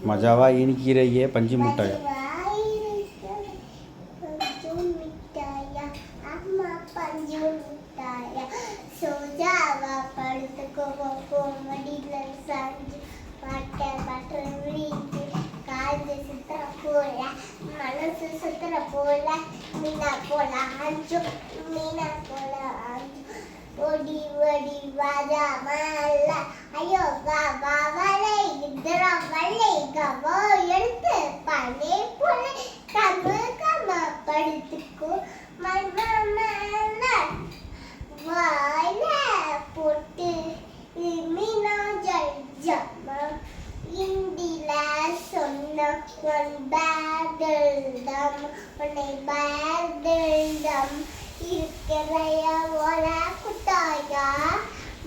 மஜாவா இனிக்கிறையே பஞ்சு முட்டாயா? சோஜாவா படுத்துக்கோ மடியில சாஞ்சு பட்டை விரிஞ்சு காது சுத்துற போல மனசு சுத்துற போல மீனா போல ஆஞ்சு ஓடி ஓடி வாஜா மல்ல ஐயோ கவா வலை இதர வலை கவா எடுத்து பனே போல கம படுத்துக்கோ மல்ல வாயில போட்டு மீனா ஜல்ஜமா இந்தில சொன்ன ஒன் பேர்தம் உன்னை பேர்தம் இருக்கிறைய ஓல குட்டாயா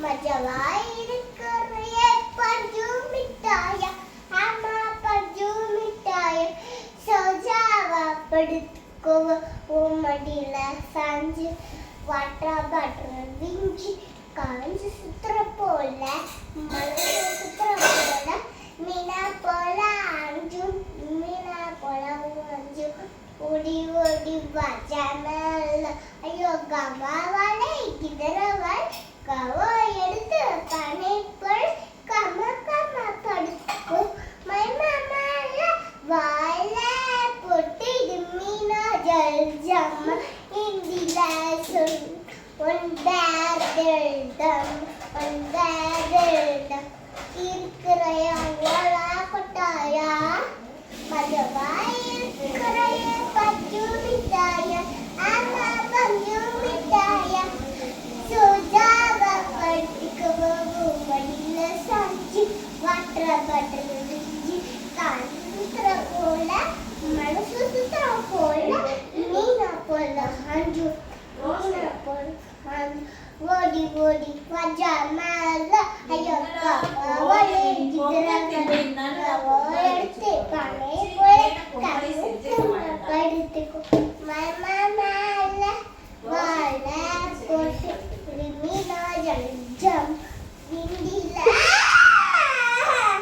மஜவா இருக்கிறைய பஞ்சு மிட்டாயா ஆமா பஞ்சு மிட்டாயா சோஜாவா படுத்துக்கோ மடியில சாஞ்சு வாட்டர் பாட்டில் விஞ்சி காஞ்சி சுத்துற போல மனசு சுத்துற போல மீனா போல ஆஞ்சு ஓடி ஓடி வாஜாமல் ஐயோ கவாவாலை கிதறவள் கவா எடுத்து பனை போல் கம படுத்துக்கோ மைமாமால வாயில போட்டு இது மீனா ஜல்ஜம்மா இந்தில சொல் ஒன்பேர்தம் இருக்கிறைய ஓலா கொட்டாயா மஜவா இருக்கிறைய பஞ்சு மிட்டாயா ஆமா பஞ்சு மிட்டாயா